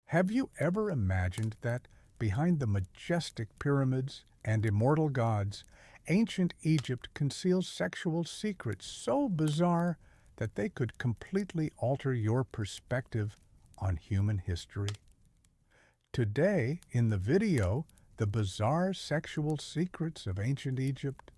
Have you ever imagined that behind the majestic pyramids and immortal gods, ancient Egypt conceals sexual secrets so bizarre that they could completely alter your perspective on human history? Today, in the video, The Bizarre Sexual Secrets of Ancient Egypt,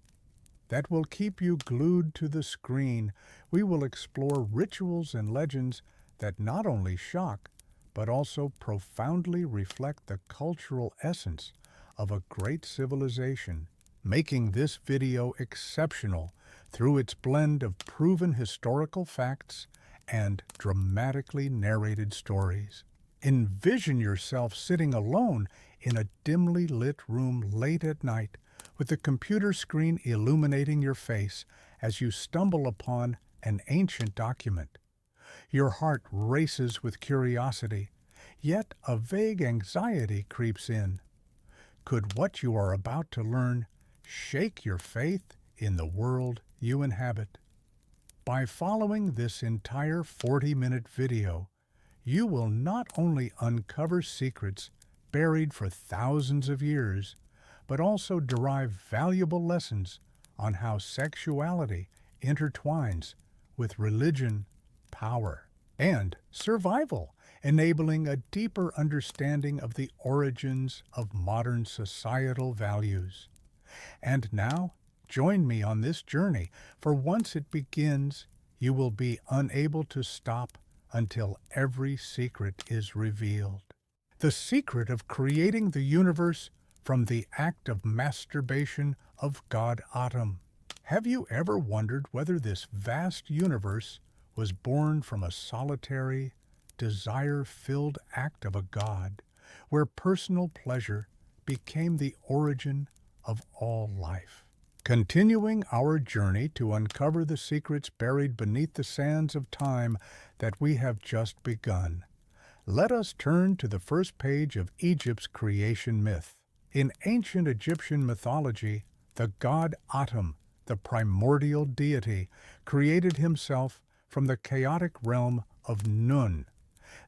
that will keep you glued to the screen, we will explore rituals and legends that not only shock, but also profoundly reflect the cultural essence of a great civilization, making this video exceptional through its blend of proven historical facts and dramatically narrated stories. Envision yourself sitting alone in a dimly lit room late at night, with the computer screen illuminating your face as you stumble upon an ancient document. Your heart races with curiosity, yet a vague anxiety creeps in. Could what you are about to learn shake your faith in the world you inhabit? By following this entire 40-minute video, you will not only uncover secrets buried for thousands of years, but also derive valuable lessons on how sexuality intertwines with religion, power, and survival, enabling a deeper understanding of the origins of modern societal values. And now, join me on this journey, for once it begins, you will be unable to stop until every secret is revealed. The secret of creating the universe from the act of masturbation of god Atum. Have you ever wondered whether this vast universe was born from a solitary, desire-filled act of a god, where personal pleasure became the origin of all life? Continuing our journey to uncover the secrets buried beneath the sands of time that we have just begun, let us turn to the first page of Egypt's creation myth. In ancient Egyptian mythology, the god Atum, the primordial deity, created himself from the chaotic realm of Nun.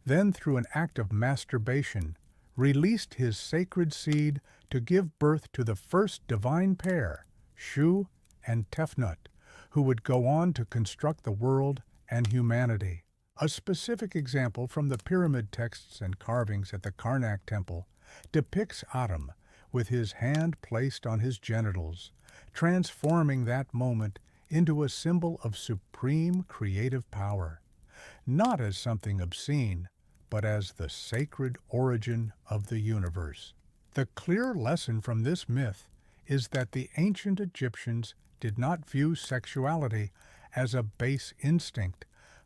Then, through an act of masturbation, released his sacred seed to give birth to the first divine pair, Shu and Tefnut, who would go on to construct the world and humanity. A specific example from the pyramid texts and carvings at the Karnak temple depicts Atum with his hand placed on his genitals, transforming that moment into a symbol of supreme creative power, not as something obscene, but as the sacred origin of the universe. The clear lesson from this myth is that the ancient Egyptians did not view sexuality as a base instinct,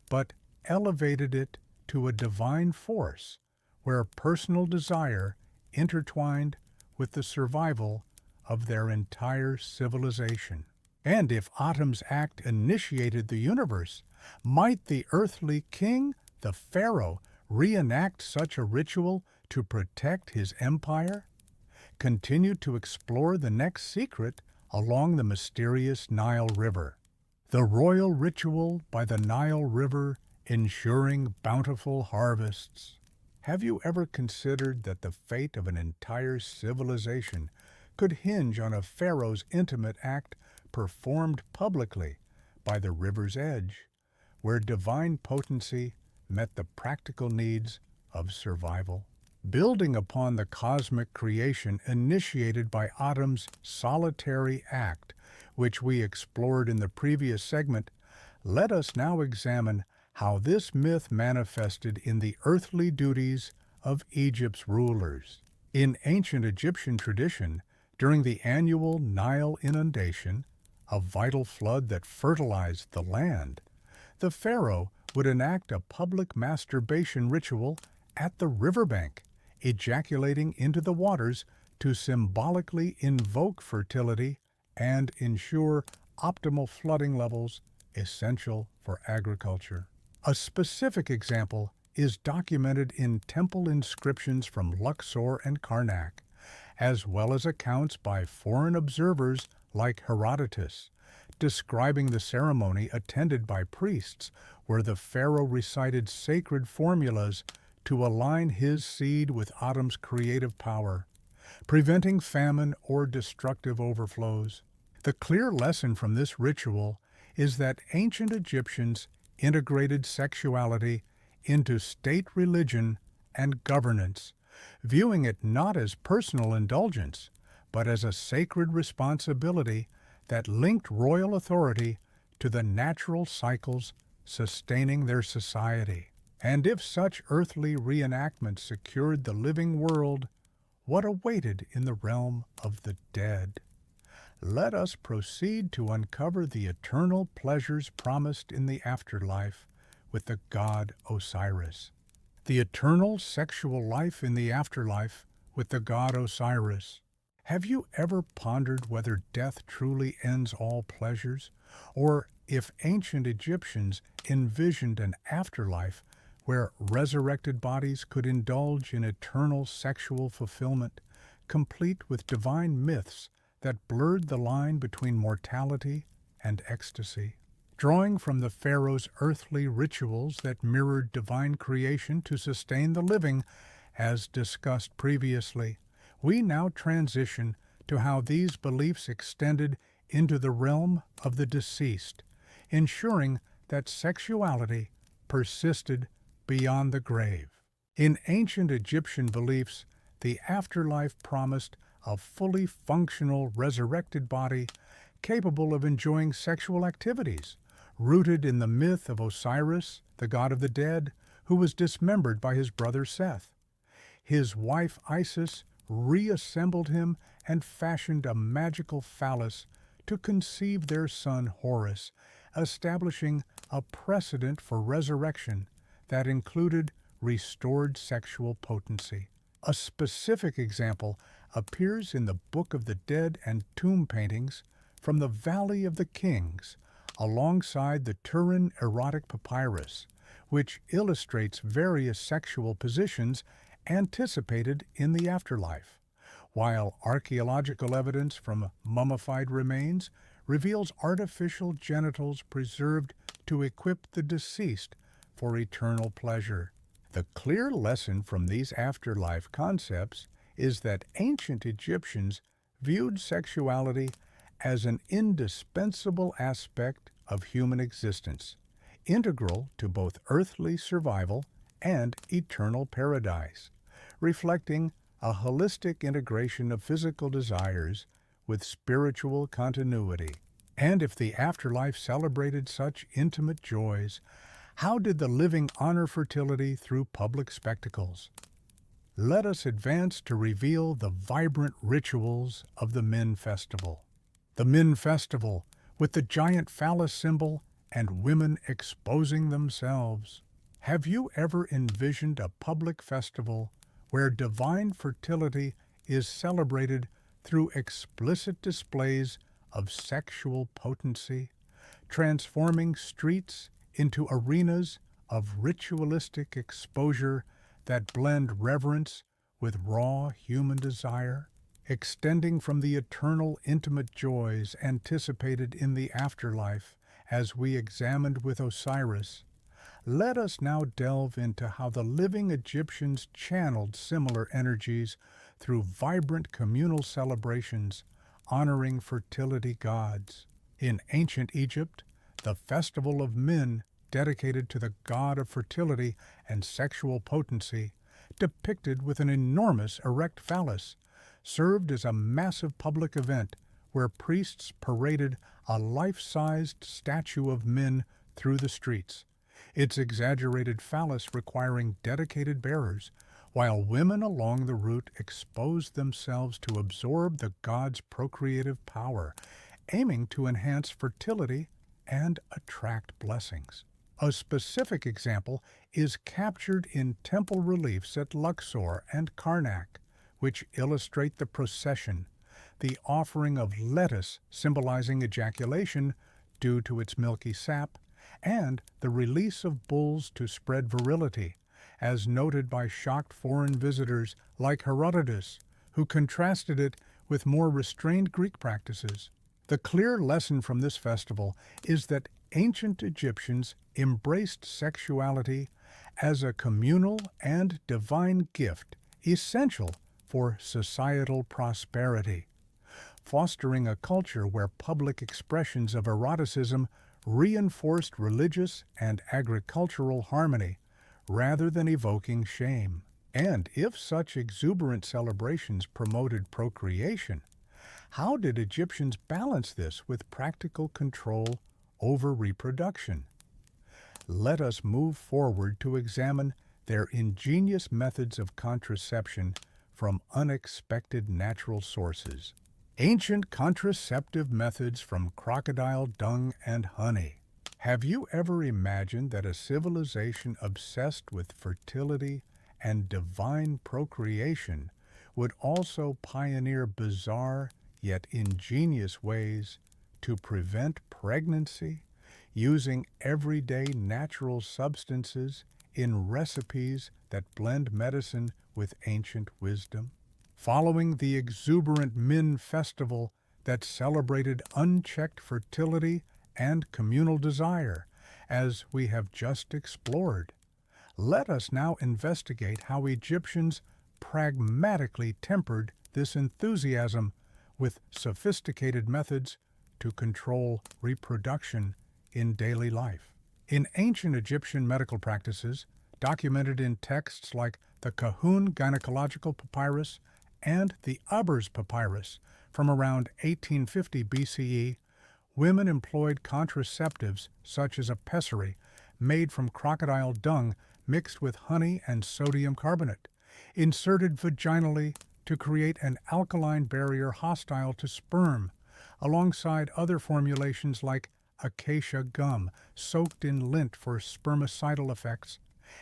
but elevated it to a divine force where personal desire intertwined with the survival of their entire civilization. And if Atum's act initiated the universe, might the earthly king, the pharaoh, reenact such a ritual to protect his empire? Continue to explore the next secret along the mysterious Nile River. The royal ritual by the Nile River ensuring bountiful harvests. Have you ever considered that the fate of an entire civilization could hinge on a pharaoh's intimate act performed publicly by the river's edge, where divine potency met the practical needs of survival? Building upon the cosmic creation initiated by Atum's solitary act, which we explored in the previous segment, let us now examine how this myth manifested in the earthly duties of Egypt's rulers. In ancient Egyptian tradition, during the annual Nile inundation, a vital flood that fertilized the land, the pharaoh would enact a public masturbation ritual at the riverbank, ejaculating into the waters to symbolically invoke fertility and ensure optimal flooding levels essential for agriculture. A specific example is documented in temple inscriptions from Luxor and Karnak, as well as accounts by foreign observers like Herodotus, describing the ceremony attended by priests where the pharaoh recited sacred formulas to align his seed with Autumn's creative power, preventing famine or destructive overflows. The clear lesson from this ritual is that ancient Egyptians integrated sexuality into state religion and governance, viewing it not as personal indulgence, but as a sacred responsibility that linked royal authority to the natural cycles sustaining their society. And if such earthly reenactments secured the living world, what awaited in the realm of the dead? Let us proceed to uncover the eternal pleasures promised in the afterlife with the god Osiris. The eternal sexual life in the afterlife with the god Osiris. Have you ever pondered whether death truly ends all pleasures, or if ancient Egyptians envisioned an afterlife where resurrected bodies could indulge in eternal sexual fulfillment, complete with divine myths that blurred the line between mortality and ecstasy? Drawing from the pharaoh's earthly rituals that mirrored divine creation to sustain the living, as discussed previously, we now transition to how these beliefs extended into the realm of the deceased, ensuring that sexuality persisted beyond the grave. In ancient Egyptian beliefs, the afterlife promised a fully functional resurrected body capable of enjoying sexual activities, rooted in the myth of Osiris, the god of the dead, who was dismembered by his brother Seth. His wife Isis reassembled him and fashioned a magical phallus to conceive their son Horus, establishing a precedent for resurrection that included restored sexual potency. A specific example appears in the Book of the Dead and tomb paintings from the Valley of the Kings, alongside the Turin erotic papyrus, which illustrates various sexual positions anticipated in the afterlife, while archaeological evidence from mummified remains reveals artificial genitals preserved to equip the deceased for eternal pleasure. The clear lesson from these afterlife concepts is that ancient Egyptians viewed sexuality as an indispensable aspect of human existence, integral to both earthly survival and eternal paradise, reflecting a holistic integration of physical desires with spiritual continuity. And if the afterlife celebrated such intimate joys, how did the living honor fertility through public spectacles? Let us advance to reveal the vibrant rituals of the Min Festival. The Min Festival, with the giant phallus symbol and women exposing themselves. Have you ever envisioned a public festival where divine fertility is celebrated through explicit displays of sexual potency, transforming streets into arenas of ritualistic exposure that blend reverence with raw human desire, extending from the eternal intimate joys anticipated in the afterlife as we examined with Osiris? Let us now delve into how the living Egyptians channeled similar energies through vibrant communal celebrations honoring fertility gods. In ancient Egypt, the Festival of Min, dedicated to the god of fertility and sexual potency, depicted with an enormous erect phallus, served as a massive public event where priests paraded a life-sized statue of Min through the streets, its exaggerated phallus requiring dedicated bearers, while women along the route exposed themselves to absorb the god's procreative power, aiming to enhance fertility and attract blessings. A specific example is captured in temple reliefs at Luxor and Karnak, which illustrate the procession, the offering of lettuce symbolizing ejaculation due to its milky sap, and the release of bulls to spread virility, as noted by shocked foreign visitors like Herodotus, who contrasted it with more restrained Greek practices. The clear lesson from this festival is that ancient Egyptians embraced sexuality as a communal and divine gift essential for societal prosperity, fostering a culture where public expressions of eroticism reinforced religious and agricultural harmony rather than evoking shame. And if such exuberant celebrations promoted procreation, how did Egyptians balance this with practical control over reproduction? Let us move forward to examine their ingenious methods of contraception from unexpected natural sources. Ancient contraceptive methods from crocodile dung and honey. Have you ever imagined that a civilization obsessed with fertility and divine procreation would also pioneer bizarre yet ingenious ways to prevent pregnancy using everyday natural substances in recipes that blend medicine with ancient wisdom? Following the exuberant Min festival that celebrated unchecked fertility and communal desire, as we have just explored, let us now investigate how Egyptians pragmatically tempered this enthusiasm with sophisticated methods to control reproduction in daily life. In ancient Egyptian medical practices, documented in texts like the Kahun Gynecological Papyrus and the Abers Papyrus from around 1850 BCE, women employed contraceptives such as a pessary made from crocodile dung mixed with honey and sodium carbonate, inserted vaginally to create an alkaline barrier hostile to sperm, alongside other formulations like acacia gum soaked in lint for spermicidal effects,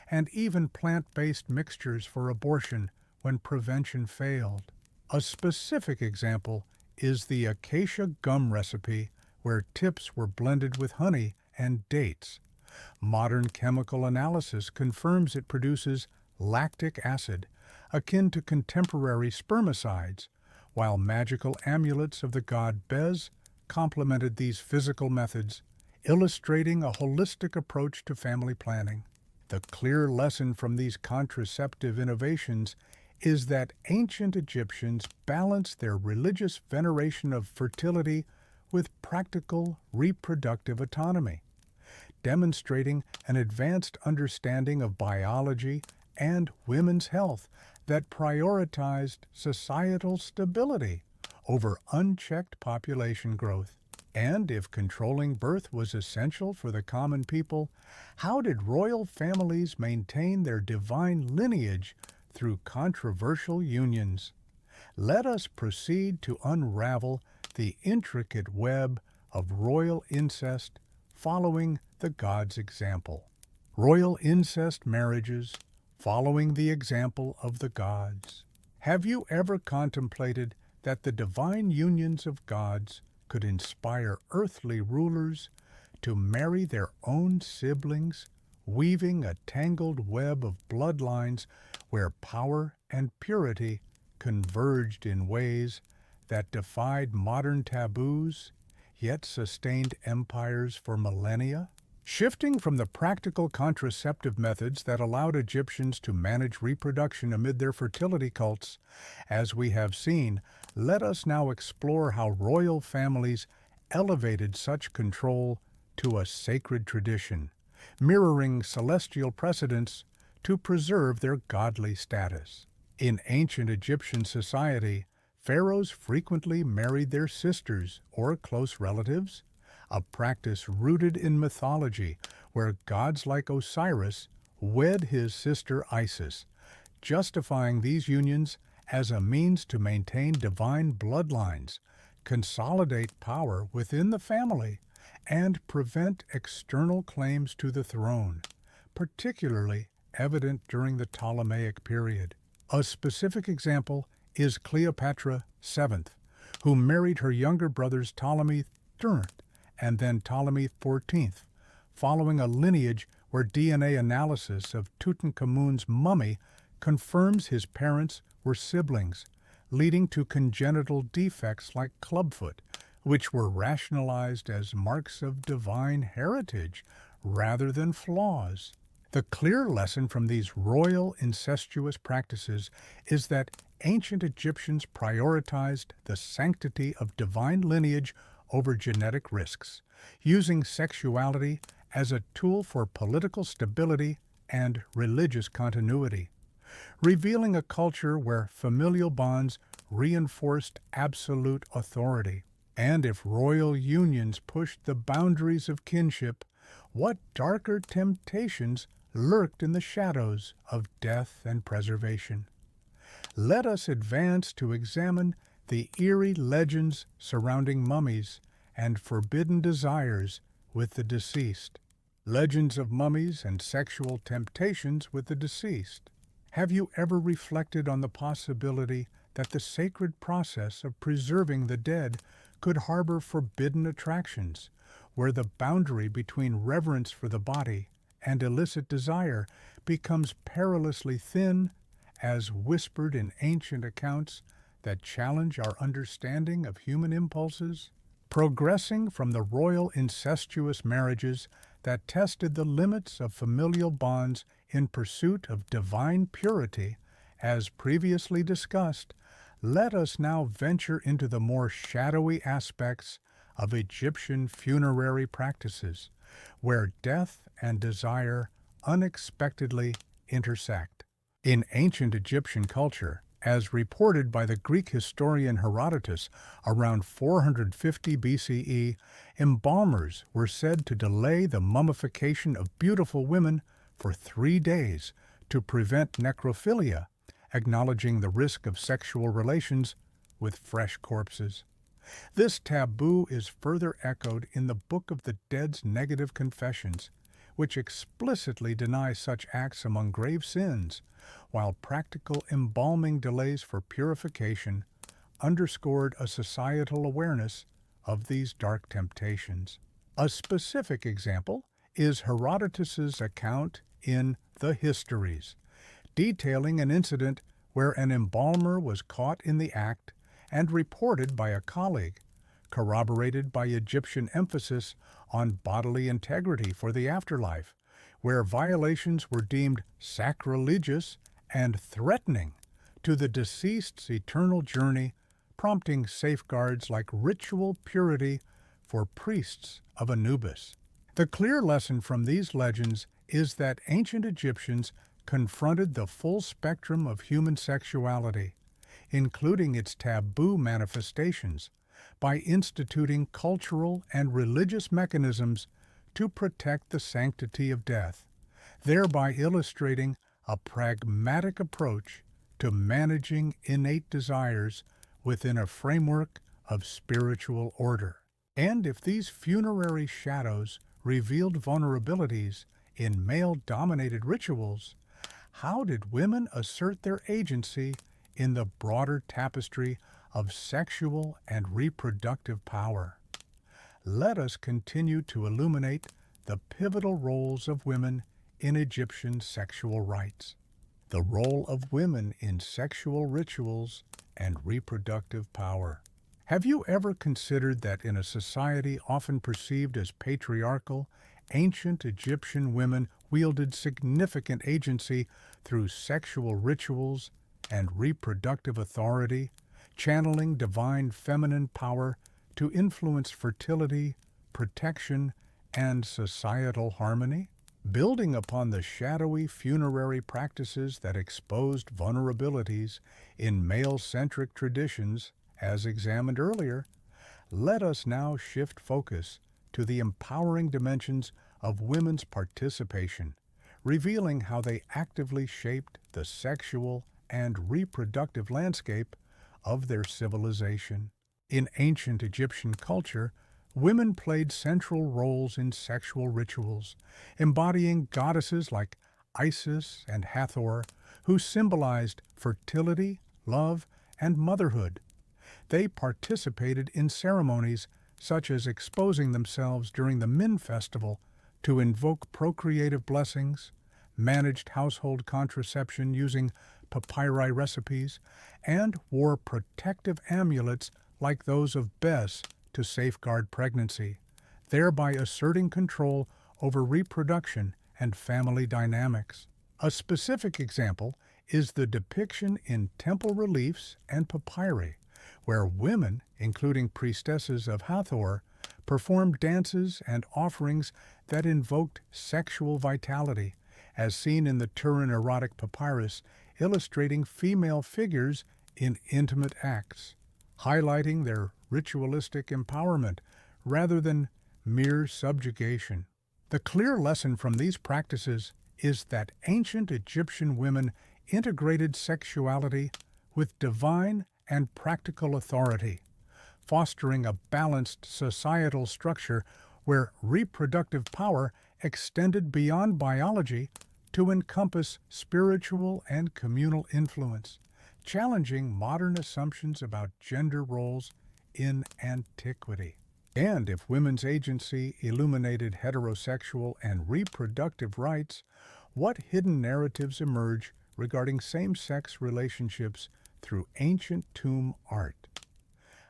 and even plant-based mixtures for abortion when prevention failed. A specific example is the acacia gum recipe, where tips were blended with honey and dates. Modern chemical analysis confirms it produces lactic acid, akin to contemporary spermicides, while magical amulets of the god Bez complemented these physical methods, illustrating a holistic approach to family planning. The clear lesson from these contraceptive innovations is that ancient Egyptians balanced their religious veneration of fertility with practical reproductive autonomy, demonstrating an advanced understanding of biology and women's health that prioritized societal stability over unchecked population growth. And if controlling birth was essential for the common people, how did royal families maintain their divine lineage through controversial unions? Let us proceed to unravel the intricate web of royal incest following the god's example. Royal incest marriages following the example of the gods. Have you ever contemplated that the divine unions of gods could inspire earthly rulers to marry their own siblings, weaving a tangled web of bloodlines where power and purity converged in ways that defied modern taboos, yet sustained empires for millennia? Shifting from the practical contraceptive methods that allowed Egyptians to manage reproduction amid their fertility cults, as we have seen, let us now explore how royal families elevated such control to a sacred tradition, mirroring celestial precedents to preserve their godly status. In ancient Egyptian society, pharaohs frequently married their sisters or close relatives, a practice rooted in mythology where gods like Osiris wed his sister Isis, justifying these unions as a means to maintain divine bloodlines, consolidate power within the family, and prevent external claims to the throne, particularly evident during the Ptolemaic period. A specific example is Cleopatra VII, who married her younger brothers Ptolemy III and then Ptolemy XIV, following a lineage where DNA analysis of Tutankhamun's mummy confirms his parents were siblings, leading to congenital defects like clubfoot, which were rationalized as marks of divine heritage rather than flaws. The clear lesson from these royal incestuous practices is that ancient Egyptians prioritized the sanctity of divine lineage over genetic risks, using sexuality as a tool for political stability and religious continuity, revealing a culture where familial bonds reinforced absolute authority. And if royal unions pushed the boundaries of kinship, what darker temptations lurked in the shadows of death and preservation? Let us advance to examine the eerie legends surrounding mummies and forbidden desires with the deceased. Legends of mummies and sexual temptations with the deceased. Have you ever reflected on the possibility that the sacred process of preserving the dead could harbor forbidden attractions, where the boundary between reverence for the body and illicit desire becomes perilously thin, as whispered in ancient accounts that challenge our understanding of human impulses? Progressing from the royal incestuous marriages that tested the limits of familial bonds in pursuit of divine purity, as previously discussed, let us now venture into the more shadowy aspects of Egyptian funerary practices, where death and desire unexpectedly intersect. In ancient Egyptian culture, as reported by the Greek historian Herodotus around 450 BCE, embalmers were said to delay the mummification of beautiful women for 3 days to prevent necrophilia, acknowledging the risk of sexual relations with fresh corpses. This taboo is further echoed in the Book of the Dead's Negative Confessions, which explicitly denies such acts among grave sins, while practical embalming delays for purification underscored a societal awareness of these dark temptations. A specific example is Herodotus's account in The Histories, detailing an incident where an embalmer was caught in the act and reported by a colleague, corroborated by Egyptian emphasis on bodily integrity for the afterlife, where violations were deemed sacrilegious and threatening to the deceased's eternal journey, prompting safeguards like ritual purity for priests of Anubis. The clear lesson from these legends is that ancient Egyptians confronted the full spectrum of human sexuality, including its taboo manifestations, by instituting cultural and religious mechanisms to protect the sanctity of death, thereby illustrating a pragmatic approach to managing innate desires within a framework of spiritual order. And if these funerary shadows revealed vulnerabilities in male-dominated rituals, how did women assert their agency in the broader tapestry of sexual and reproductive power? Let us continue to illuminate the pivotal roles of women in Egyptian sexual rites. The role of women in sexual rituals and reproductive power. Have you ever considered that in a society often perceived as patriarchal, ancient Egyptian women wielded significant agency through sexual rituals and reproductive authority, channeling divine feminine power to influence fertility, protection, and societal harmony? Building upon the shadowy funerary practices that exposed vulnerabilities in male-centric traditions, as examined earlier, let us now shift focus to the empowering dimensions of women's participation, revealing how they actively shaped the sexual and reproductive landscape of their civilization. In ancient Egyptian culture, women played central roles in sexual rituals, embodying goddesses like Isis and Hathor, who symbolized fertility, love, and motherhood. They participated in ceremonies such as exposing themselves during the Min festival to invoke procreative blessings, managed household contraception using papyri recipes, and wore protective amulets like those of Bes to safeguard pregnancy, thereby asserting control over reproduction and family dynamics. A specific example is the depiction in temple reliefs and papyri, where women, including priestesses of Hathor, performed dances and offerings that invoked sexual vitality, as seen in the Turin erotic papyrus illustrating female figures in intimate acts, highlighting their ritualistic empowerment rather than mere subjugation. The clear lesson from these practices is that ancient Egyptian women integrated sexuality with divine and practical authority, fostering a balanced societal structure where reproductive power extended beyond biology to encompass spiritual and communal influence, challenging modern assumptions about gender roles in antiquity. And if women's agency illuminated heterosexual and reproductive rights, what hidden narratives emerge regarding same-sex relationships through ancient tomb art?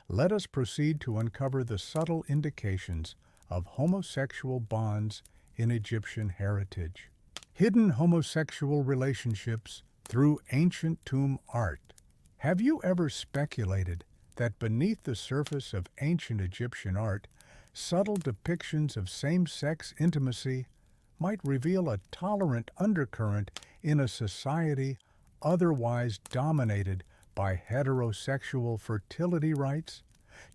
Let us proceed to uncover the subtle indications of homosexual bonds in Egyptian heritage. Hidden homosexual relationships through ancient tomb art. Have you ever speculated that beneath the surface of ancient Egyptian art, subtle depictions of same-sex intimacy might reveal a tolerant undercurrent in a society otherwise dominated by heterosexual fertility rights,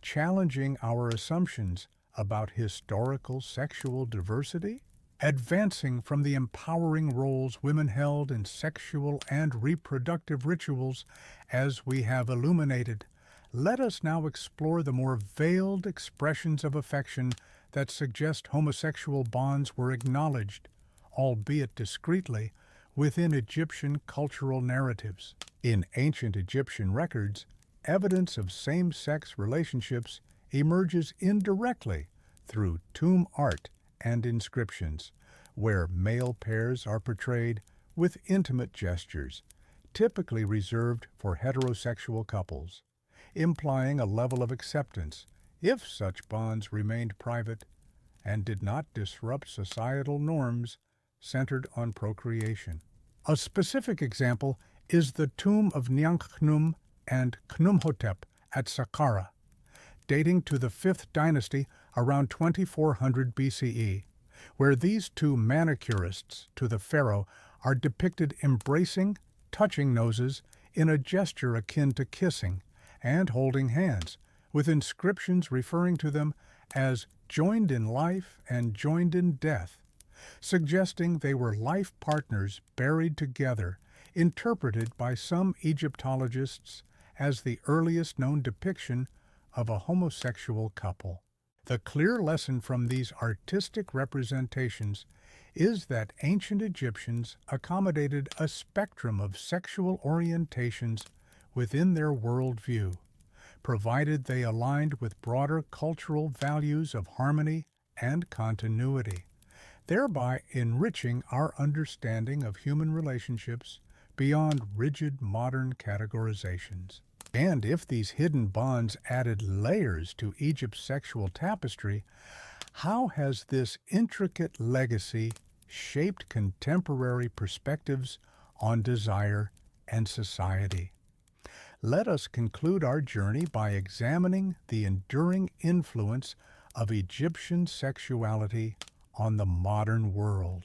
challenging our assumptions about historical sexual diversity? Advancing from the empowering roles women held in sexual and reproductive rituals as we have illuminated, let us now explore the more veiled expressions of affection that suggest homosexual bonds were acknowledged, albeit discreetly, within Egyptian cultural narratives. In ancient Egyptian records, evidence of same-sex relationships emerges indirectly through tomb art and inscriptions, where male pairs are portrayed with intimate gestures, typically reserved for heterosexual couples, implying a level of acceptance if such bonds remained private and did not disrupt societal norms centered on procreation. A specific example is the tomb of Niankhkhnum and Khnumhotep at Saqqara, dating to the 5th dynasty around 2400 BCE, where these two manicurists to the pharaoh are depicted embracing, touching noses in a gesture akin to kissing, and holding hands, with inscriptions referring to them as joined in life and joined in death, suggesting they were life partners buried together, interpreted by some Egyptologists as the earliest known depiction of a homosexual couple. The clear lesson from these artistic representations is that ancient Egyptians accommodated a spectrum of sexual orientations within their worldview, provided they aligned with broader cultural values of harmony and continuity, thereby enriching our understanding of human relationships beyond rigid modern categorizations. And if these hidden bonds added layers to Egypt's sexual tapestry, how has this intricate legacy shaped contemporary perspectives on desire and society? Let us conclude our journey by examining the enduring influence of Egyptian sexuality on the modern world.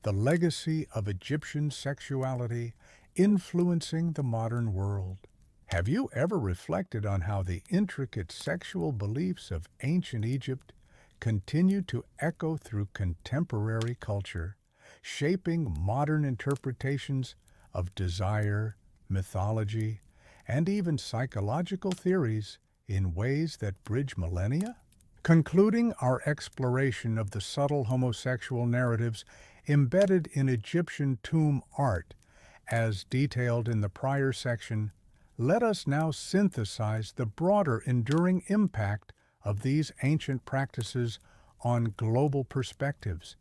The legacy of Egyptian sexuality influencing the modern world. Have you ever reflected on how the intricate sexual beliefs of ancient Egypt continue to echo through contemporary culture, shaping modern interpretations of desire, mythology, and even psychological theories in ways that bridge millennia? Concluding our exploration of the subtle homosexual narratives embedded in Egyptian tomb art, as detailed in the prior section, let us now synthesize the broader enduring impact of these ancient practices on global perspectives,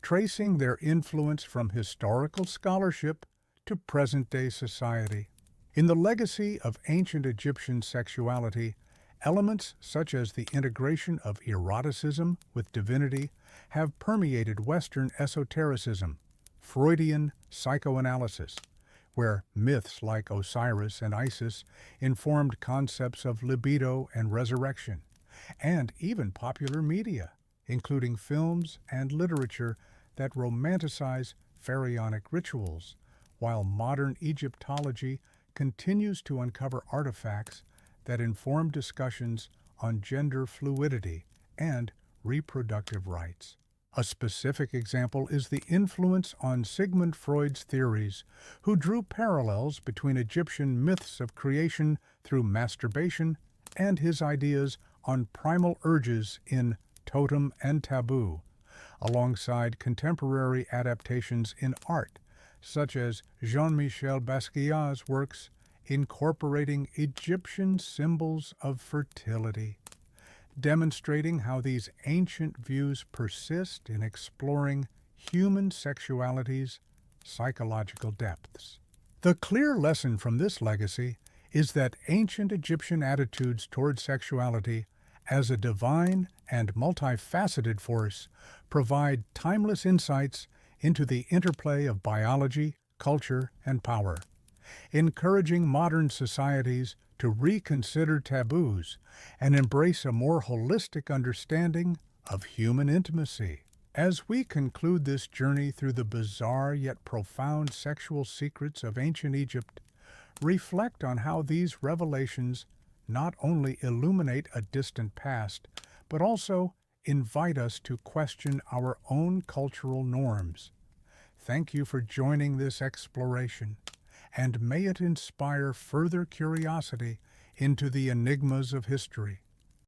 tracing their influence from historical scholarship to present-day society. In the legacy of ancient Egyptian sexuality, Elements such as the integration of eroticism with divinity have permeated Western esotericism, Freudian psychoanalysis, where myths like Osiris and Isis informed concepts of libido and resurrection, and even popular media, including films and literature that romanticize pharaonic rituals, while modern Egyptology continues to uncover artifacts that inform discussions on gender fluidity and reproductive rights. A specific example is the influence on Sigmund Freud's theories, who drew parallels between Egyptian myths of creation through masturbation and his ideas on primal urges in Totem and Taboo, alongside contemporary adaptations in art, such as Jean-Michel Basquiat's works incorporating Egyptian symbols of fertility, demonstrating how these ancient views persist in exploring human sexuality's psychological depths. The clear lesson from this legacy is that ancient Egyptian attitudes toward sexuality as a divine and multifaceted force provide timeless insights into the interplay of biology, culture, and power, encouraging modern societies to reconsider taboos and embrace a more holistic understanding of human intimacy. As we conclude this journey through the bizarre yet profound sexual secrets of ancient Egypt, reflect on how these revelations not only illuminate a distant past, but also invite us to question our own cultural norms. Thank you for joining this exploration, and may it inspire further curiosity into the enigmas of history.